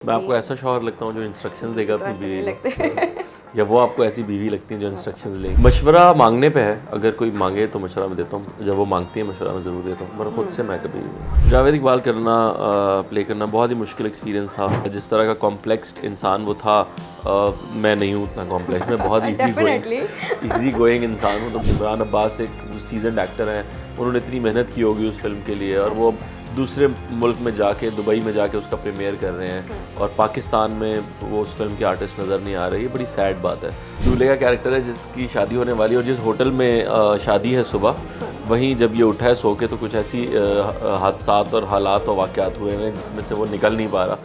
मैं आपको ऐसा शौहर लगता हूँ जो इंस्ट्रक्शंस देगा अपनी नहीं बीवी लगते को, या वो आपको ऐसी बीवी लगती है जो इंस्ट्रक्शंस लेगी? मशवरा मांगने पे है, अगर कोई मांगे तो मशवरा मैं देता हूँ, जब वो मांगती है मशवरा मैं ज़रूर देता हूँ, मगर खुद से मैं कभी। जावेद इकबाल करना प्ले करना बहुत ही मुश्किल एक्सपीरियंस था। जिस तरह का कॉम्प्लेक्स इंसान वो था, मैं नहीं हूँ उतना कॉम्प्लेक्स, मैं बहुत ईजी गोइंग इंसान हूँ। तो इमरान अब्बास एक सीजनड एक्टर हैं, उन्होंने इतनी मेहनत की होगी उस फिल्म के लिए, और वो दूसरे मुल्क में जाके, दुबई में जाके उसका प्रीमियर कर रहे हैं, और पाकिस्तान में वो उस फिल्म के आर्टिस्ट नज़र नहीं आ रहे। ये बड़ी सैड बात है। दूल्हे का कैरेक्टर है जिसकी शादी होने वाली है, और जिस होटल में शादी है सुबह, वहीं जब ये उठा है सो के तो कुछ ऐसी हादसात और हालात और वाक़यात हुए हैं जिसमें से वो निकल नहीं पा रहा।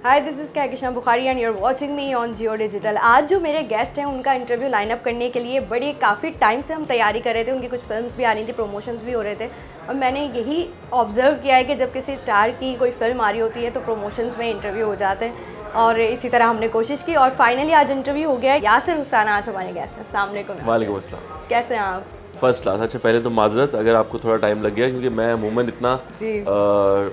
Hi, this is Kahkashan Bukhari and you are watching me on Geo digital. आज जो मेरे गेस्ट हैं उनका इंटरव्यू लाइन अप करने के लिए काफ़ी टाइम से हम तैयारी कर रहे थे। उनकी कुछ फिल्म्स भी आ रही थी, प्रमोशंस भी हो रहे थे, और मैंने यही ऑब्ज़र्व किया है कि जब किसी स्टार की कोई फिल्म आ रही होती है तो प्रमोशंस में इंटरव्यू हो जाते हैं, और इसी तरह हमने कोशिश की और फाइनली आज इंटरव्यू हो गया है। यासिर हुसैन आज हमारे गेस्ट हैं। अस्सलाम वालेकुम। वालेकुम अस्सलाम। कैसे हैं आप? First class. अच्छा, पहले तो माजरत अगर आपको थोड़ा टाइम लग गया, क्योंकि मैं अमूमन इतना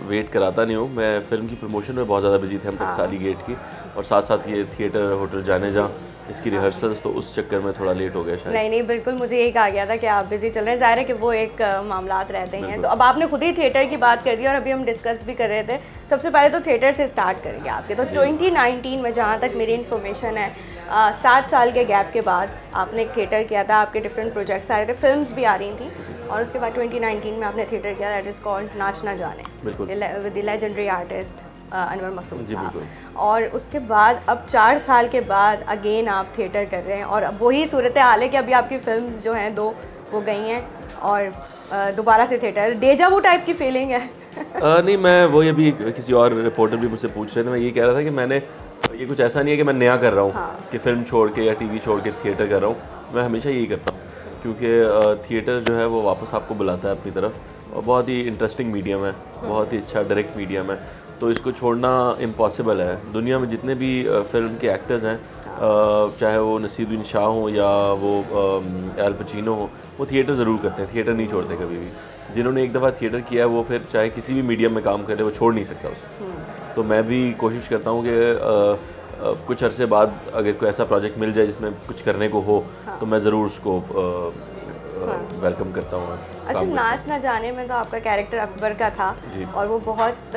वेट कराता नहीं हूँ। मैं फ़िल्म की प्रमोशन में बहुत ज़्यादा बिजी थे हम टकसाली गेट की, और साथ साथ ये थिएटर होटल जाने जा इसकी रिहर्सल्स, तो उस चक्कर में थोड़ा लेट हो गया शायद। नहीं, बिल्कुल मुझे यही कहा गया था कि आप बिजी चल रहे हैं। ज़ाहिर है कि वो एक मामलात रहते हैं। तो अब आपने खुद ही थिएटर की बात कर दी, और अभी हम डिस्कस भी कर रहे थे। सबसे पहले तो थिएटर से स्टार्ट करेंगे आपके। तो 2019 में, जहाँ तक मेरी इन्फॉर्मेशन है, 7 साल के गैप के बाद आपने एक थिएटर किया था। आपके डिफरेंट प्रोजेक्ट्स आ रहे थे, फिल्म्स भी आ रही थी, और उसके बाद 2019 में आपने थिएटर किया, that is called Naach Na Jaane, with the legendary artist Anwar Maqsood sahab. और उसके बाद अब 4 साल के बाद अगेन आप थिएटर कर रहे हैं, और अब वही सूरत हाल है कि अभी आपकी फिल्म्स जो हैं 2 वो गई हैं, और दोबारा से थिएटर, डेजा वू टाइप की फीलिंग है? नहीं, मैं वही अभी किसी और रिपोर्टर भी मुझसे पूछ रहे थे, मैं ये कह रहा था कि मैंने ये कुछ ऐसा नहीं है कि मैं नया कर रहा हूँ कि फ़िल्म छोड़ के या टीवी छोड़ के थिएटर कर रहा हूँ। मैं हमेशा यही करता हूँ, क्योंकि थिएटर जो है वो वापस आपको बुलाता है अपनी तरफ, और बहुत ही इंटरेस्टिंग मीडियम है, बहुत ही अच्छा डायरेक्ट मीडियम है, तो इसको छोड़ना इम्पॉसिबल है। दुनिया में जितने भी फिल्म के एक्टर्स हैं, चाहे वो नसीरुद्दीन शाह हो या वो एल पचीनो हो, वो थिएटर ज़रूर करते हैं, थिएटर नहीं छोड़ते कभी भी। जिन्होंने एक दफ़ा थिएटर किया है वो फिर चाहे किसी भी मीडियम में काम करे वो छोड़ नहीं सकता उसे। तो मैं भी कोशिश करता हूँ कि कुछ अरसे बाद अगर कोई ऐसा प्रोजेक्ट मिल जाए जिसमें कुछ करने को हो, तो मैं ज़रूर उसको वेलकम करता हूँ। अच्छा, नाच ना जाने में तो आपका कैरेक्टर अकबर का था, और वो बहुत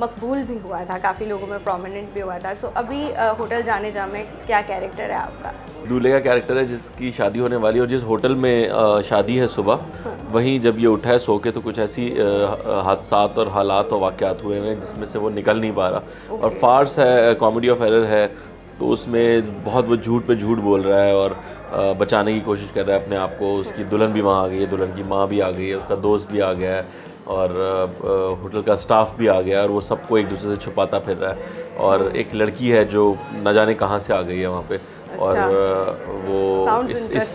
मकबूल भी हुआ था, काफ़ी लोगों में प्रोमिनेंट भी हुआ था। सो अभी होटल जाने जा में क्या कैरेक्टर है आपका? दूल्हे का कैरेक्टर है जिसकी शादी होने वाली है, और जिस होटल में शादी है सुबह, वहीं जब ये उठा है सो के तो कुछ ऐसी हादसात और हालात और वाक़यात हुए हैं जिसमें से वो निकल नहीं पा रहा। और फार्स है, कॉमेडी ऑफ एरर है, तो उसमें बहुत वो झूठ पे झूठ बोल रहा है और बचाने की कोशिश कर रहा है अपने आप को। उसकी दुल्हन भी वहाँ आ गई है, दुल्हन की माँ भी आ गई है, उसका दोस्त भी आ गया है, और होटल का स्टाफ भी आ गया है, और वो सबको एक दूसरे से छुपाता फिर रहा है। और एक लड़की है जो न जाने कहाँ से आ गई है वहाँ पे, और वो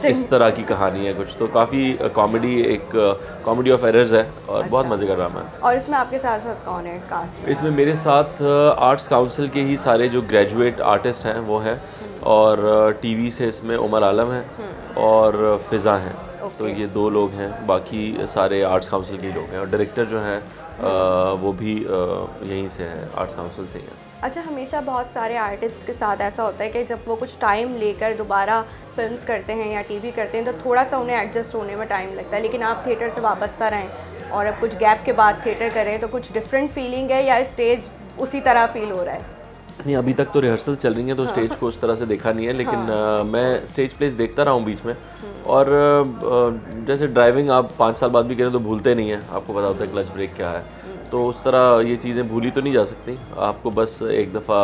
इस तरह की कहानी है कुछ। तो काफ़ी कॉमेडी ऑफ एरर्स है, और बहुत मज़े का ड्रामा है। और इसमें आपके साथ साथ कौन है कास्ट में? इसमें मेरे साथ आर्ट्स काउंसिल के ही सारे जो ग्रेजुएट आर्टिस्ट हैं वो हैं, और टीवी से इसमें उमर आलम है और फ़िज़ा हैं। तो ये 2 लोग हैं, बाकी सारे आर्ट्स काउंसिल के लोग हैं, और डायरेक्टर जो हैं वो भी यहीं से है, आर्ट्स काउंसिल से ही है। अच्छा, हमेशा बहुत सारे आर्टिस्ट के साथ ऐसा होता है कि जब वो कुछ टाइम लेकर दोबारा फिल्म्स करते हैं या टीवी करते हैं तो थोड़ा सा उन्हें एडजस्ट होने में टाइम लगता है, लेकिन आप थिएटर से वाबस्ता रहें और अब कुछ गैप के बाद थिएटर करें तो कुछ डिफरेंट फीलिंग है, या स्टेज उसी तरह फील हो रहा है? नहीं, अभी तक तो रिहर्सल चल रही है, तो स्टेज को उस तरह से देखा नहीं है, लेकिन मैं स्टेज प्लेस देखता रहा हूँ बीच में। और जैसे ड्राइविंग आप 5 साल बाद भी करें तो भूलते नहीं हैं, आपको पता होता है क्लच ब्रेक क्या है, तो उस तरह ये चीज़ें भूली तो नहीं जा सकती। आपको बस एक दफ़ा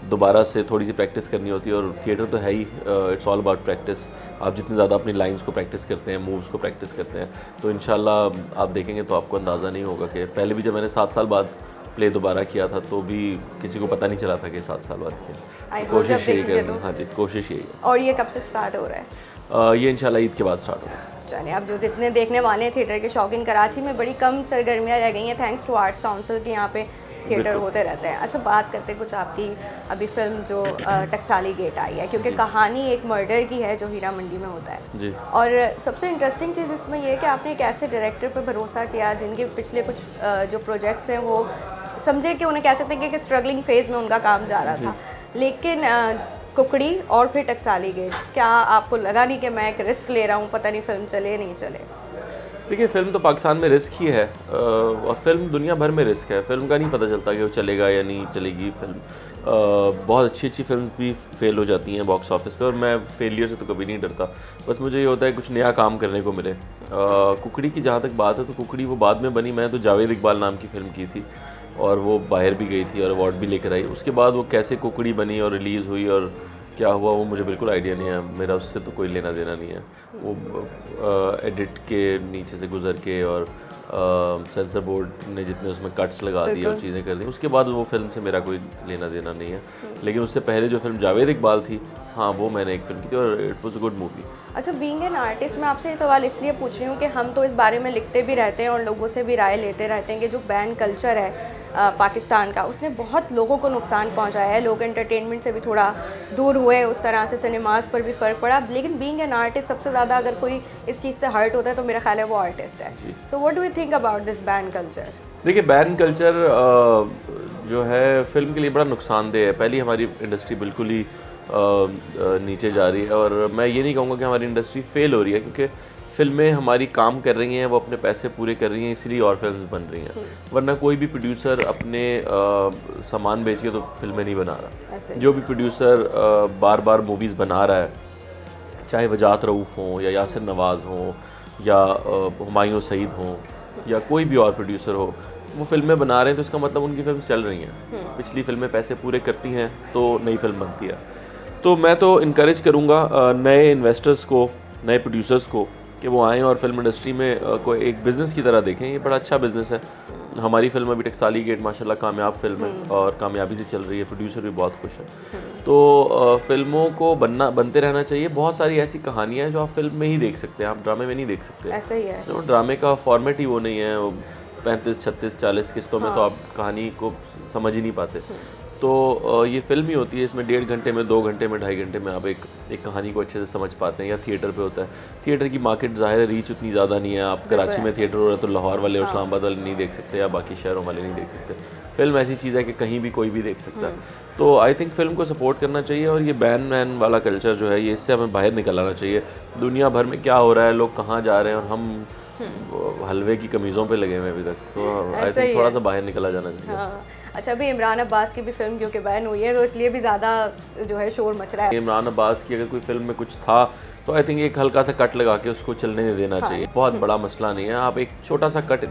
दोबारा से थोड़ी सी प्रैक्टिस करनी होती है, और थिएटर तो है ही, इट्स ऑल अबाउट प्रैक्टिस। आप जितनी ज़्यादा अपनी लाइंस को प्रैक्टिस करते हैं, मूव्स को प्रैक्टिस करते हैं, तो इंशाल्लाह आप देखेंगे तो आपको अंदाज़ा नहीं होगा कि पहले भी जब मैंने 7 साल बाद प्ले दोबारा किया था तो भी किसी को पता नहीं चला था कि 7 साल बाद किया। कोशिश यही करेंगे। हाँ जी, कोशिश यही है। और ये कब से स्टार्ट हो रहा है? ये इंशाल्लाह ईद के बाद स्टार्ट होगा। चलिए, अब जो जितने देखने वाले हैं थिएटर के शौकीन, कराची में बड़ी कम सरगर्मियाँ रह गई हैं थैंक्स टू आर्ट्स काउंसिल के। यहाँ पे थिएटर होते रहते हैं। अच्छा, बात करते हैं कुछ आपकी अभी फिल्म जो टकसाली गेट आई है, क्योंकि कहानी एक मर्डर की है जो हीरा मंडी में होता है जी। और सबसे इंटरेस्टिंग चीज़ इसमें ये है कि आपने एक ऐसे डायरेक्टर पर भरोसा किया जिनके पिछले कुछ जो प्रोजेक्ट्स हैं वो समझे कि उन्हें कह सकते हैं कि स्ट्रगलिंग फेज़ में उनका काम जा रहा था, लेकिन कुकड़ी और फिर टकसाली गेट, क्या आपको लगा नहीं कि मैं एक रिस्क ले रहा हूँ, पता नहीं फिल्म चले नहीं चले? देखिए, फ़िल्म तो पाकिस्तान में रिस्क ही है और फिल्म दुनिया भर में रिस्क है। फिल्म का नहीं पता चलता कि वो चलेगा या नहीं चलेगी फिल्म। बहुत अच्छी फिल्म भी फेल हो जाती हैं बॉक्स ऑफिस पे और मैं फेलियर से तो कभी नहीं डरता। बस मुझे ये होता है कुछ नया काम करने को मिले। कुकड़ी की जहाँ तक बात है तो कुकड़ी वो बाद में बनी, मैं तो जावेद इकबाल नाम की फ़िल्म की थी और वो बाहर भी गई थी और अवार्ड भी लेकर आई। उसके बाद वो कैसे कुकड़ी बनी और रिलीज़ हुई और क्या हुआ वो मुझे बिल्कुल आइडिया नहीं है, मेरा उससे तो कोई लेना देना नहीं है। वो एडिट के नीचे से गुजर के और सेंसर बोर्ड ने जितने उसमें कट्स लगा दिए और चीज़ें कर दी, उसके बाद वो फिल्म से मेरा कोई लेना देना नहीं है। लेकिन उससे पहले जो फिल्म जावेद इकबाल थी, हाँ वो मैंने एक फिल्म की थी और it was a good movie. अच्छा, बीइंग एन आर्टिस्ट मैं आपसे ये सवाल इसलिए पूछ रही हूँ कि हम तो इस बारे में लिखते भी रहते हैं और लोगों से भी राय लेते रहते हैं कि जो बैन कल्चर है पाकिस्तान का, उसने बहुत लोगों को नुकसान पहुंचाया है। लोग एंटरटेनमेंट से भी थोड़ा दूर हुए, उस तरह से सिनेमास पर भी फ़र्क पड़ा। लेकिन बीइंग एन आर्टिस्ट सबसे ज़्यादा अगर कोई इस चीज़ से हर्ट होता है तो मेरा ख्याल है वो आर्टिस्ट है। So what do you think about this ban culture? देखिए, बैन कल्चर जो है फिल्म के लिए बड़ा नुकसानदेह है। पहली हमारी इंडस्ट्री बिल्कुल ही नीचे जा रही है और मैं ये नहीं कहूँगा कि हमारी इंडस्ट्री फेल हो रही है, क्योंकि फिल्में हमारी काम कर रही हैं, वो अपने पैसे पूरे कर रही हैं, इसलिए और फिल्म्स बन रही हैं। वरना कोई भी प्रोड्यूसर अपने सामान बेच के तो फिल्में नहीं बना रहा। जो भी प्रोड्यूसर बार बार मूवीज़ बना रहा है, चाहे वजात रऊफ़ हों या यासिर नवाज़ हों या हुमायूं सईद हों या कोई भी और प्रोड्यूसर हो, वो फिल्में बना रहे हैं तो इसका मतलब उनकी फिल्म चल रही हैं। पिछली फिल्में पैसे पूरे करती हैं तो नई फिल्म बनती है। तो मैं तो इनकरेज करूँगा नए इन्वेस्टर्स को, नए प्रोड्यूसर्स को कि वो आएँ और फिल्म इंडस्ट्री में कोई एक बिज़नेस की तरह देखें। ये बड़ा अच्छा बिज़नेस है। हमारी फिल्म अभी टकसाली गेट माशाल्लाह कामयाब फिल्म है और कामयाबी से चल रही है, प्रोड्यूसर भी बहुत खुश है। तो फिल्मों को बनते रहना चाहिए। बहुत सारी ऐसी कहानियाँ हैं जो आप फिल्म में ही देख सकते हैं, आप ड्रामे में नहीं देख सकते। ऐसा ही है। तो ड्रामे का फॉर्मेट ही वो नहीं है। 35, 36, 40 किस्तों में तो आप कहानी को समझ ही नहीं पाते। तो ये फिल्म ही होती है, इसमें 1.5 घंटे में, 2 घंटे में, 2.5 घंटे में आप एक कहानी को अच्छे से समझ पाते हैं। या थिएटर पे होता है, थिएटर की मार्केट ज़ाहिर रीच उतनी ज़्यादा नहीं है। आप कराची में थिएटर हो रहा है तो लाहौर वाले और इस्लामाबाद वाले नहीं देख सकते या बाकी शहरों वाले नहीं देख सकते। फिल्म ऐसी चीज़ है कि कहीं भी कोई भी देख सकता है। तो आई थिंक फिल्म को सपोर्ट करना चाहिए और ये बैन वैन वाला कल्चर जो है, ये इससे हमें बाहर निकल आना चाहिए। दुनिया भर में क्या हो रहा है, लोग कहाँ जा रहे हैं और हम हलवे की कमीज़ों पे लगे हुए अभी तक। तो आई थिंक थोड़ा सा बाहर निकला जाना चाहिए। हाँ। अच्छा, अभी इमरान अब्बास की भी फिल्म क्योंकि बैन हुई है तो इसलिए भी ज़्यादा जो है शोर मच रहा है। इमरान अब्बास की अगर कोई फिल्म में कुछ था तो आई थिंक एक हल्का सा कट लगा के उसको चलने नहीं देना चाहिए। बहुत बड़ा मसला नहीं है, आप एक छोटा सा कट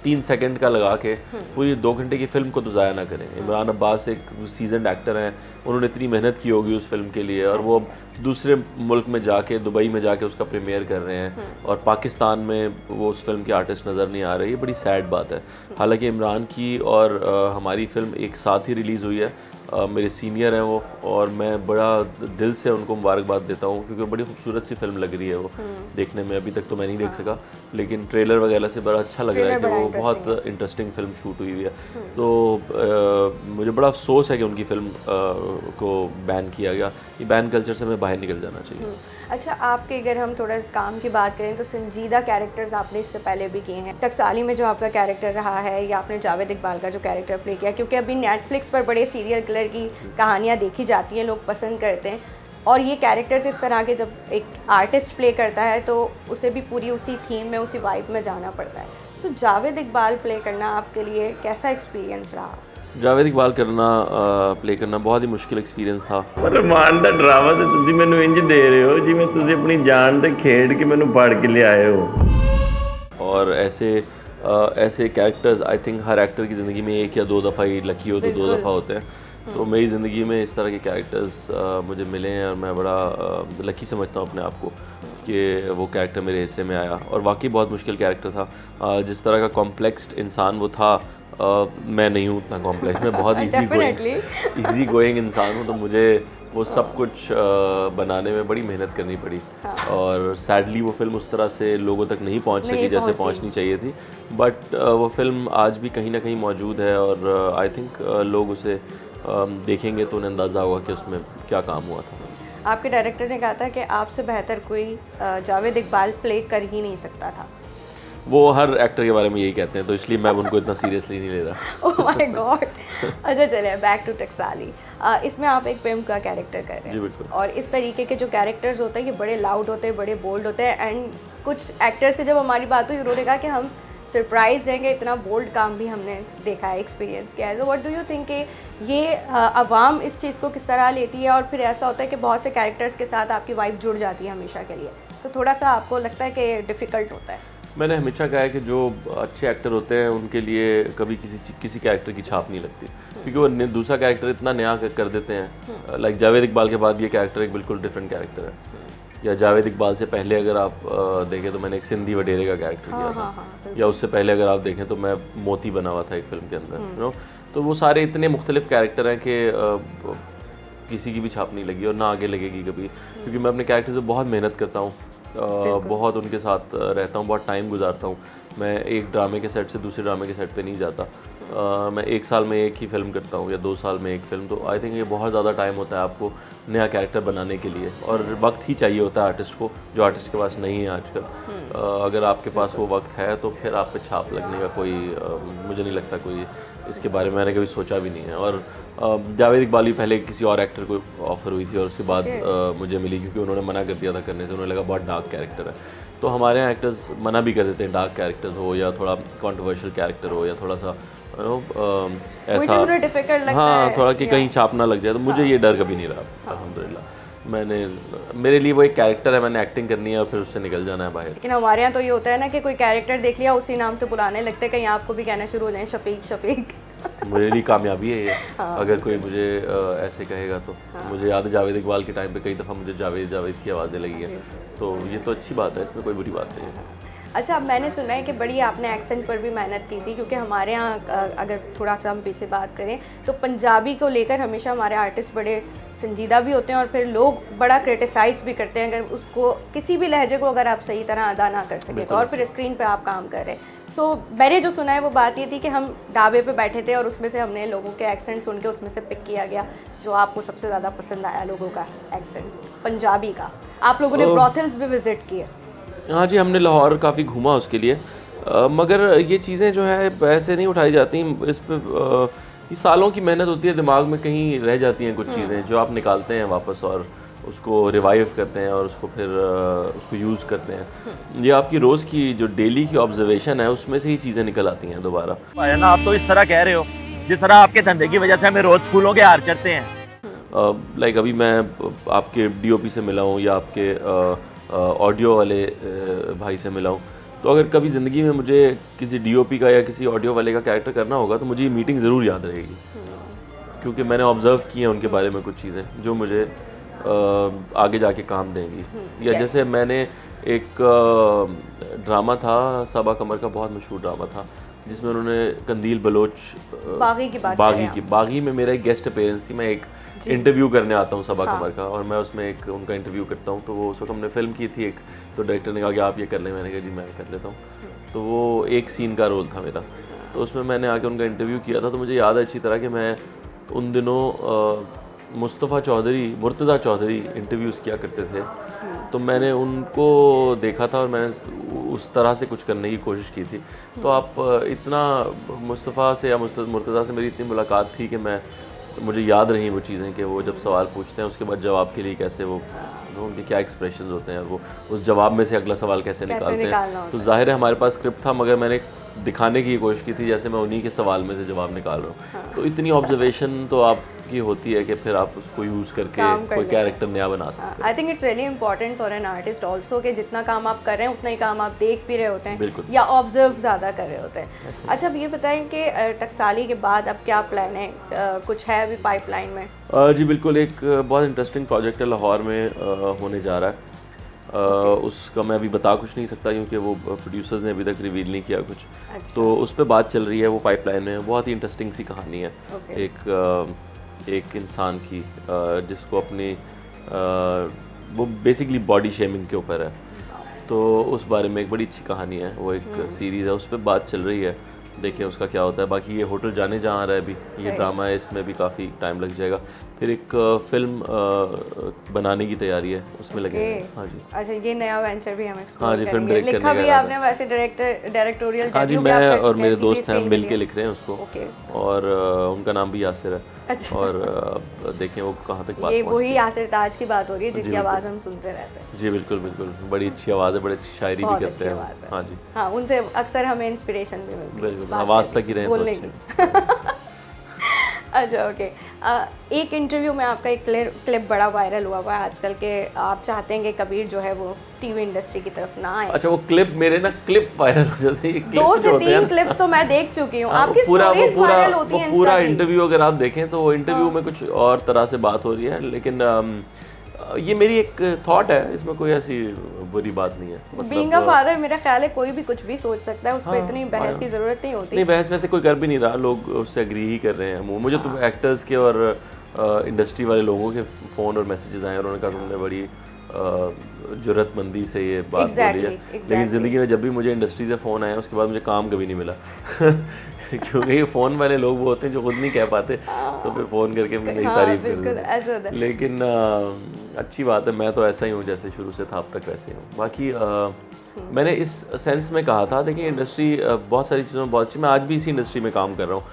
3 सेकंड का लगा के पूरी 2 घंटे की फिल्म को तो ज़ाया ना करें। इमरान अब्बास एक सीजनड एक्टर हैं, उन्होंने इतनी मेहनत की होगी उस फिल्म के लिए और वो दूसरे मुल्क में जाके, दुबई में जाके उसका प्रीमियर कर रहे हैं और पाकिस्तान में वो उस फिल्म के आर्टिस्ट नज़र नहीं आ रहे। ये बड़ी सैड बात है। हालांकि इमरान की और हमारी फिल्म एक साथ ही रिलीज़ हुई है। मेरे सीनियर हैं वो और मैं बड़ा दिल से उनको मुबारकबाद देता हूँ क्योंकि बड़ी खूबसूरत सी फिल्म लग रही है वो देखने में। अभी तक तो मैं नहीं देख सका, लेकिन ट्रेलर वगैरह से बड़ा अच्छा लग रहा है कि वो बहुत इंटरेस्टिंग फिल्म शूट हुई है। तो मुझे बड़ा अफसोस है कि उनकी फिल्म को बैन किया गया। ये बैन कल्चर से हमें बाहर निकल जाना चाहिए। अच्छा, आपके अगर हम थोड़ा काम की बात करें तो संजीदा कैरेक्टर्स आपने इससे पहले भी किए हैं। टकसाली में जो आपका कैरेक्टर रहा है या आपने जावेद इकबाल का जो कैरेक्टर प्ले किया, क्योंकि अभी नेटफ्लिक्स पर बड़े सीरियल किलर की कहानियाँ देखी जाती हैं, लोग पसंद करते हैं और ये कैरेक्टर्स इस तरह के जब एक आर्टिस्ट प्ले करता है तो उसे भी पूरी उसी थीम में, उसी वाइब में जाना पड़ता है। सो जावेद इकबाल प्ले करना आपके लिए कैसा एक्सपीरियंस रहा? जावेद इकबाल प्ले करना बहुत ही मुश्किल एक्सपीरियंस था। रमान दा ड्रामा तो तुसी मैनू इंज दे रहे हो जिवें तुसी अपनी जान ते खेड के मैनू पढ़ के ले आए हो। और ऐसे characters I think her actor की ज़िंदगी में 1 या 2 दफ़ा ही लकी हो तो 2 दफ़ा होते हैं। तो मेरी ज़िंदगी में इस तरह के कैरेक्टर्स मुझे मिले हैं और मैं बड़ा लकी समझता हूँ अपने आप को कि वो कैरेक्टर मेरे हिस्से में आया। और वाकई बहुत मुश्किल कैरेक्टर था। जिस तरह का कॉम्प्लेक्स्ड इंसान वो था, मैं नहीं हूँ उतना कॉम्प्लेक्स, मैं बहुत इजी गोइंग इंसान हूँ, तो मुझे वो सब कुछ बनाने में बड़ी मेहनत करनी पड़ी। और सैडली वो फिल्म उस तरह से लोगों तक नहीं पहुँच सकी जैसे पहुँचनी चाहिए थी, बट वो फिल्म आज भी कहीं ना कहीं मौजूद है और आई थिंक लोग उसे देखेंगे तो उन्हें अंदाज़ा होगा कि उसमें क्या काम हुआ था। आपके डायरेक्टर ने कहा था कि आपसे बेहतर कोई जावेद इकबाल प्ले कर ही नहीं सकता था। वो हर एक्टर के बारे में यही कहते हैं, तो इसलिए मैं उनको इतना सीरियसली नहीं ले रहा। Oh my God. अच्छा चलिए बैक टू टकसाली। इसमें आप एक पिम्प का कैरेक्टर कर रहे हैं। जी बिल्कुल। और इस तरीके के जो कैरेक्टर्स होते हैं ये बड़े लाउड होते हैं, बड़े बोल्ड होते हैं, एंड कुछ एक्टर्स से जब हमारी बात हुई उन्होंने कहा कि हम सरप्राइज रहेंगे, इतना बोल्ड काम भी हमने देखा है, एक्सपीरियंस किया है। तो व्हाट डू यू थिंक कि ये अवाम इस चीज़ को किस तरह लेती है, और फिर ऐसा होता है कि बहुत से कैरेक्टर्स के साथ आपकी वाइफ जुड़ जाती है हमेशा के लिए, तो थोड़ा सा आपको लगता है कि डिफ़िकल्ट होता है? मैंने हमेशा कहा है कि जो अच्छे एक्टर होते हैं उनके लिए कभी किसी कैरेक्टर की छाप नहीं लगती, क्योंकि वो दूसरा कैरेक्टर इतना नया कर देते हैं। लाइक जावेद इकबाल के बाद ये कैरेक्टर एक बिल्कुल डिफरेंट कैरेक्टर है, या जावेद इकबाल से पहले अगर आप देखें तो मैंने एक सिंधी वडेरे का कैरेक्टर किया था, या उससे पहले अगर आप देखें तो मैं मोती बना हुआ था एक फिल्म के अंदर, यू नो। तो वो सारे इतने मुख्तलिफ कैरेक्टर हैं कि किसी की भी छाप नहीं लगी और ना आगे लगेगी कभी, क्योंकि मैं अपने कैरेक्टर से बहुत मेहनत करता हूँ, बहुत उनके साथ रहता हूँ, बहुत टाइम गुजारता हूँ। मैं एक ड्रामे के सेट से दूसरे ड्रामे के सेट पे नहीं जाता। मैं एक साल में एक ही फिल्म करता हूँ या 2 साल में एक फिल्म, तो आई थिंक ये बहुत ज़्यादा टाइम होता है आपको नया कैरेक्टर बनाने के लिए, और वक्त ही चाहिए होता है आर्टिस्ट को, जो आर्टिस्ट के पास नहीं है आजकल। अगर आपके पास वो वक्त है तो फिर आप पे छाप लगने का कोई मुझे नहीं लगता कोई इसके बारे में मैंने कभी सोचा भी नहीं है। और जावेद इकबाल भी पहले किसी और एक्टर को ऑफ़र हुई थी और उसके बाद मुझे मिली, क्योंकि उन्होंने मना कर दिया था करने से, उन्होंने लगा बहुत डार्क कैरेक्टर है। तो हमारे यहाँ एक्टर्स मना भी कर देते हैं, डार्क कैरेक्टर्स हो या थोड़ा कंट्रोवर्शियल कैरेक्टर हो या थोड़ा सा ऐसा, हाँ थोड़ा कि कहीं छाप ना लग जाए, तो मुझे ये डर कभी नहीं रहा अल्हम्दुलिल्लाह। मेरे लिए वो एक कैरेक्टर है, मैंने एक्टिंग करनी है और फिर उससे निकल जाना है बाहर। लेकिन हमारे यहाँ तो ये होता है ना कि कोई कैरेक्टर देख लिया उसी नाम से बुलाने लगते हैं, कहीं आपको भी कहना शुरू हो जाए शफीक शफीक। मेरे लिए कामयाबी है ये। अगर कोई मुझे ऐसे कहेगा तो मुझे याद है जावेद इकबाल के टाइम पे कई दफ़ा मुझे जावेद जावेद की आवाज़ें लगी हैं, तो ये तो अच्छी बात है, इसमें कोई बुरी बात नहीं है। अच्छा, अब मैंने सुना है कि बड़ी आपने एक्सेंट पर भी मेहनत की थी, क्योंकि हमारे यहाँ अगर थोड़ा सा हम पीछे बात करें तो पंजाबी को लेकर हमेशा हमारे आर्टिस्ट बड़े संजीदा भी होते हैं और फिर लोग बड़ा क्रिटिसाइज़ भी करते हैं अगर उसको किसी भी लहजे को अगर आप सही तरह अदा ना कर सके तो, और फिर स्क्रीन पे आप काम कर रहे हैं। सो मैंने जो सुना है वो बात ये थी कि हम ढाबे पे बैठे थे और उसमें से हमने लोगों के एक्सेंट सुन के उसमें से पिक किया गया जो आपको सबसे ज़्यादा पसंद आया लोगों का एक्सेंट पंजाबी का। आप लोगों ने ब्रॉथल्स भी विज़िट किए? हाँ जी, हमने लाहौर काफ़ी घूमा उसके लिए, मगर ये चीज़ें जो है ऐसे नहीं उठाई जाती, इस पर ये सालों की मेहनत होती है, दिमाग में कहीं रह जाती हैं कुछ चीज़ें जो आप निकालते हैं वापस और उसको रिवाइव करते हैं और उसको फिर उसको यूज़ करते हैं। ये आपकी रोज़ की जो डेली की ऑब्जर्वेशन है उसमें से ही चीज़ें निकल आती हैं दोबारा। ना आप तो इस तरह कह रहे हो जिस तरह आपके धंधे की वजह से हमें रोज़ फूलों के हार चढ़ते हैं। लाइक अभी मैं आपके DOP से मिला हूँ या आपके ऑडियो वाले भाई से मिला हूँ, तो अगर कभी ज़िंदगी में मुझे किसी DOP का या किसी ऑडियो वाले का कैरेक्टर करना होगा तो मुझे ये मीटिंग ज़रूर याद रहेगी, क्योंकि मैंने ऑब्ज़र्व की है उनके बारे में कुछ चीज़ें जो मुझे आगे जाके काम देंगी। या जैसे मैंने एक ड्रामा था सबा कमर का, बहुत मशहूर ड्रामा था जिसमें उन्होंने कंदील बलोच बागी में मेरा एक गेस्ट अपीयरेंस थी। मैं एक इंटरव्यू करने आता हूँ सबा कमर का और मैं उसमें एक उनका इंटरव्यू करता हूँ। तो वो उस वक्त हमने फिल्म की थी एक, तो डायरेक्टर ने कहा कि आप ये कर लें, मैंने कहा जी मैं कर लेता हूँ। तो वो एक सीन का रोल था मेरा, तो उसमें मैंने आके उनका इंटरव्यू किया था। तो मुझे याद है अच्छी तरह कि मैं उन दिनों मुर्तज़ा चौधरी इंटरव्यूज़ किया करते थे, तो मैंने उनको देखा था और मैंने उस तरह से कुछ करने की कोशिश की थी। तो आप इतना मुस्तफ़ा से या मुर्तज़ा से मेरी इतनी मुलाकात थी कि मुझे याद रही वो चीज़ें कि वो जब सवाल पूछते हैं उसके बाद जवाब के लिए कैसे वो उनके क्या एक्सप्रेशंस होते हैं, वो उस जवाब में से अगला सवाल कैसे निकालते हैं। तो जाहिर है हमारे पास स्क्रिप्ट था, मगर मैंने दिखाने की कोशिश की थी जैसे मैं उन्हीं के सवाल में से जवाब निकाल रहा हूँ। तो इतनी ऑब्जर्वेशन तो आपकी होती है कि फिर आप उसको यूज़ करके कोई कैरेक्टर नया बना सकते हैं। I think it's really important for an artist also कि जितना काम आप कर रहे हैं उतना ही काम आप देख भी रहे होते हैं या ऑब्जर्व ज़्यादा कर रहे होते हैं। अच्छा, अब ये बताएं कि टकसाली के बाद अब क्या प्लान है, कुछ है अभी पाइपलाइन में? जी बिल्कुल, एक बहुत इंटरेस्टिंग प्रोजेक्ट है लाहौर में होने जा रहा है। उसका मैं अभी बता कुछ नहीं सकता क्योंकि वो प्रोड्यूसर्स ने अभी तक रिवील नहीं किया कुछ। अच्छा। तो उस पर बात चल रही है, वो पाइपलाइन में है। बहुत ही इंटरेस्टिंग सी कहानी है। एक इंसान की जिसको अपनी वो बेसिकली बॉडी शेमिंग के ऊपर है, तो उस बारे में एक बड़ी अच्छी कहानी है। वो एक सीरीज़ है, उस पर बात चल रही है, देखिए उसका क्या होता है। बाकी ये होटल जाने जहाँ आ रहा है अभी, ये ड्रामा है, इसमें भी काफ़ी टाइम लग जाएगा। फिर एक फिल्म बनाने की तैयारी है, उसमें लगे। हाँ जी। अच्छा, ये नया वेंचर भी हम एक्सप्लोर हाँ जी, फिल्म डायरेक्ट लिखा भी आपने वैसे डायरेक्टोरियल। हाँ जी, मैं और मेरे दोस्त हैं, मिल के लिख रहे हैं उसको। और उनका नाम भी यासिर है। अच्छा। और देखें वो कहाँ तक बात ये वही यासिर ताज की बात हो रही है जिनकी आवाज़ हम सुनते रहते हैं। जी बिल्कुल बिल्कुल, बड़ी अच्छी आवाज़ है, बड़ी अच्छी शायरी भी करते हैं। हाँ जी, हाँ, उनसे अक्सर हमें इंस्पिरेशन भी मिलती है। बिल्कुल, आवाज़ तक ही रहे तो अच्छे। अच्छा, ओके। एक इंटरव्यू में आपका एक क्लिप बड़ा वायरल हुआ है आजकल के, आप चाहते हैं कि कबीर जो है वो टीवी इंडस्ट्री की तरफ ना आए। अच्छा, वो क्लिप मेरे ना क्लिप वायरल हो जाते हैं। 2 से 3 क्लिप्स तो मैं देख चुकी हूँ। आपकी स्टोरीज वायरल होती हैं। पूरा इंटरव्यू अगर आप देखें तो वो इंटरव्यू में कुछ और तरह से बात हो रही है, लेकिन ये मेरी एक थॉट है, इसमें कोई ऐसी बुरी बात नहीं है। बीइंग अ फादर मेरा ख्याल है कोई भी कुछ भी सोच सकता है, उस पर इतनी बहस की जरूरत नहीं होती। नहीं, बहस वैसे कोई कर भी नहीं रहा, लोग उससे एग्री ही कर रहे हैं। मुझे तो एक्टर्स के और इंडस्ट्री वाले लोगों के फ़ोन और मैसेजेस आए और उन्होंने कहा तुमने बड़ी जुर्रतमंदी से ये बात बोली है। लेकिन ज़िंदगी में जब भी मुझे इंडस्ट्री से फ़ोन आया उसके बाद मुझे काम कभी नहीं मिला क्योंकि ये फ़ोन वाले लोग वो होते हैं जो खुद नहीं कह पाते, तो फिर फ़ोन करके मेरी तारीफ कर। लेकिन अच्छी बात है, मैं तो ऐसा ही हूँ जैसे शुरू से था अब तक वैसे ही हूँ। बाकी मैंने इस सेंस में कहा था, देखिए इंडस्ट्री बहुत सारी चीज़ों में बहुत अच्छी, मैं आज भी इसी इंडस्ट्री में काम कर रहा हूँ।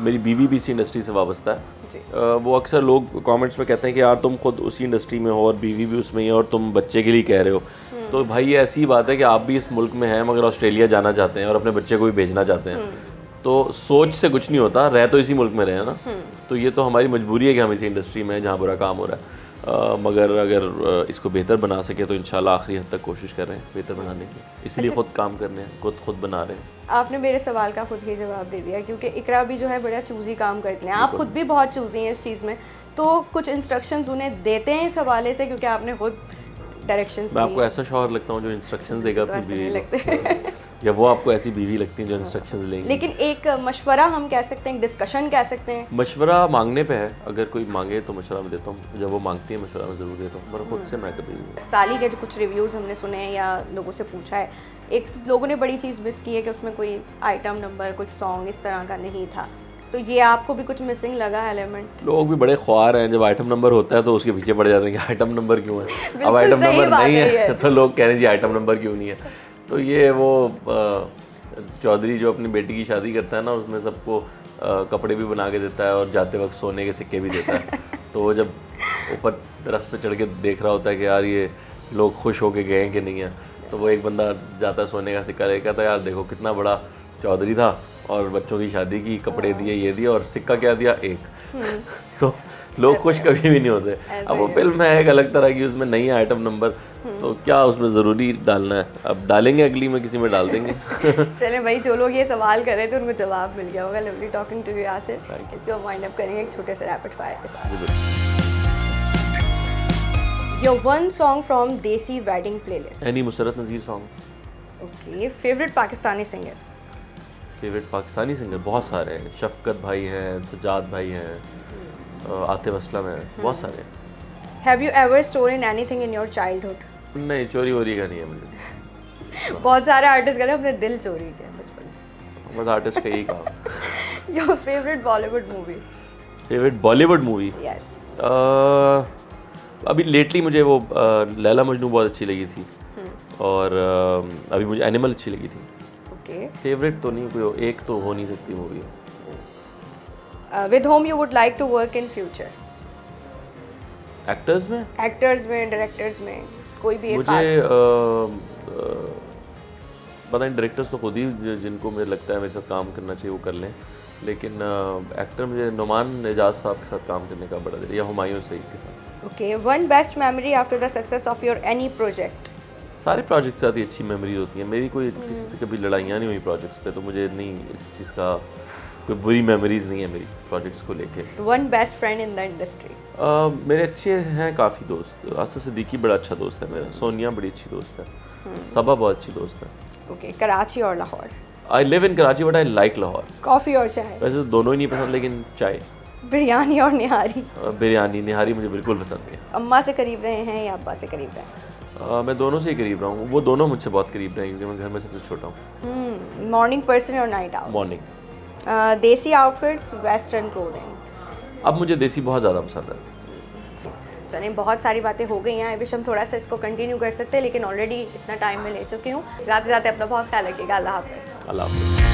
मेरी बीवी भी इसी इंडस्ट्री से वाबस्ता है। वो अक्सर लोग कमेंट्स में कहते हैं कि यार तुम खुद उसी इंडस्ट्री में हो और बीवी भी उसमें ही है और तुम बच्चे के लिए कह रहे हो। तो भाई ये ऐसी बात है कि आप भी इस मुल्क में हैं मगर ऑस्ट्रेलिया जाना चाहते हैं और अपने बच्चे को भी भेजना चाहते हैं, तो सोच से कुछ नहीं होता, रह तो इसी मुल्क में रहे ना। तो ये तो हमारी मजबूरी है कि हम इसी इंडस्ट्री में हैं जहाँ बुरा काम हो रहा है। मगर अगर इसको बेहतर बना सके तो इंशाल्लाह आखिरी हद तक कोशिश कर रहे हैं बेहतर बनाने की, इसलिए खुद काम करने हैं, खुद बना रहे हैं। आपने मेरे सवाल का खुद ही जवाब दे दिया, क्योंकि इकरा भी जो है बड़ा चूजी काम करते हैं, आप खुद भी बहुत चूजी हैं इस चीज़ में, तो कुछ इंस्ट्रक्शंस उन्हें देते हैं इस हवाले से, क्योंकि आपने खुद डायरेक्शंस। मैं आपको ऐसा शौहर लगता हूँ जो इंस्ट्रक्शंस देगा अपनी बीवी को, या वो आपको ऐसी बीवी लगती है जो इंस्ट्रक्शंस लेंगी? लेकिन एक मशवरा हम कह सकते हैं, डिस्कशन कह सकते हैं। मशवरा मांगने पे है, अगर कोई मांगे तो मशवरा मैं देता हूँ, जब वो मांगती है मशवरा मैं ज़रूर देता हूँ, पर खुद से मैं कभी नहीं। साली के कुछ रिव्यूज़ हमने सुने हैं या लोगों से पूछा है, एक लोगों ने बड़ी चीज़ मिस की है कि उसमें कोई आइटम नंबर, कुछ सॉन्ग इस तरह का नहीं था, तो ये आपको भी कुछ मिसिंग लगा एलिमेंट? लोग भी बड़े ख्वार हैं, जब आइटम नंबर होता है तो उसके पीछे पड़ जाते हैं कि आइटम नंबर क्यों है। अब आइटम नंबर नहीं है तो लोग कह रहे हैं जी आइटम नंबर क्यों नहीं है। तो ये वो चौधरी जो अपनी बेटी की शादी करता है ना, उसमें सबको कपड़े भी बना के देता है और जाते वक्त सोने के सिक्के भी देता है। तो वो जब ऊपर दरख्त पे चढ़ के देख रहा होता है कि यार ये लोग खुश होके गए हैं कि नहीं है, तो वो एक बंदा जाता है सोने का सिक्का लेकर, कहता है यार देखो कितना बड़ा चौधरी था और बच्चों की शादी की, कपड़े दिए, ये दिया और सिक्का क्या दिया, एक। तो लोग खुश कभी भी नहीं होते। अब वो फिल्म है एक अलग तरह की, उसमें नहीं है आइटम नंबर, तो क्या उसमें ज़रूरी डालना है? अब डालेंगे, अगली में किसी में डाल देंगे। चलें भाई, जो लोग ये सवाल कर रहे थे उनको जवाब मिल गया होगा। Lovely talking to you Yasir. इसको वाइंड अप करेंगे एक छोटे से रैपिड फायर के साथ। Your one song from desi wedding playlist? Any Musarrat Nazir song. Okay. Favourite Pakistani singer? Favourite Pakistani singer बहुत सारे हैं, शफकत भाई हैं, सजाद भाई हैं, आतिफ असलम हैं, बहुत सारे हैं। Have you ever stolen anything in your childhood? नहीं, चोरी वोरी का नहीं है मुझे। बहुत सारे आर्टिस्ट कहते हैं अपने दिल चोरी किया बचपन से। बस आर्टिस्ट का यही काम। Your favourite Bollywood movie? Favourite Bollywood movie? Yes. अभी लेटली मुझे वो लैला मजनू बहुत अच्छी लगी थी, और अभी मुझे एनिमल अच्छी लगी थी। ओके। फेवरेट तो नहीं, कोई एक तो हो नहीं सकती movie. With whom you would like to work in future? Actors में? एक्टर्स में, डायरेक्टर्स में, कोई भी एक मुझे पता नहीं, डायरेक्टर्स तो खुद ही जिनको मुझे लगता है मेरे साथ काम करना चाहिए वो कर लें, लेकिन एक्टर मुझे नुमान एजाज साहब के साथ काम करने का बड़ा दिल, या हुमायूं सईद के साथ। Okay. One best memory after the success of your any project? सारे प्रोजेक्ट के साथ ही अच्छी मेमोरी होती है मेरी, कोई किसी से कभी लड़ाइयाँ नहीं हुई प्रोजेक्ट्स पे, तो मुझे नहीं इस चीज़ का कोई बुरी मेमोरीज नहीं है मेरी प्रोजेक्ट्स को लेके। One best friend in the industry? मेरे अच्छे हैं काफ़ी दोस्त। आसिफ सिद्दीकी बड़ा अच्छा दोस्त है मेरा, सोनिया बड़ी अच्छी दोस्त है, सबा बहुत अच्छी दोस्त है। ओके, कराची और Lahore? I live in Karachi but I like Lahore. Coffee और चाय? वैसे तो दोनों ही नहीं पसंद, लेकिन चाय। बिरयानी और निहारी? बिरयानी, निहारी मुझे बिल्कुल पसंद नहीं है। अम्मा से करीब रहे हैं या अब्बा से करीब रहे हैं? मैं दोनों से ही करीब रहा हूँ, वो दोनों मुझसे बहुत करीब रहे हैं क्योंकि मैं घर में सबसे छोटा हूँ। मॉर्निंग पर्सन और नाइट आउट? मॉर्निंग। देसी आउटफिट्स, वेस्टर्न क्लोथिंग? अब मुझे देसी बहुत ज़्यादा पसंद है। चलिए, बहुत सारी बातें हो गई हैं। आई विश हम थोड़ा सा इसको कंटिन्यू कर सकते हैं, लेकिन ऑलरेडी इतना टाइम में ले चुकी हूँ। जाते जाते अपना बहुत ख्याल रखिएगा। अल्लाह हाफ़िज़। अल्लाह हाफ़िज़।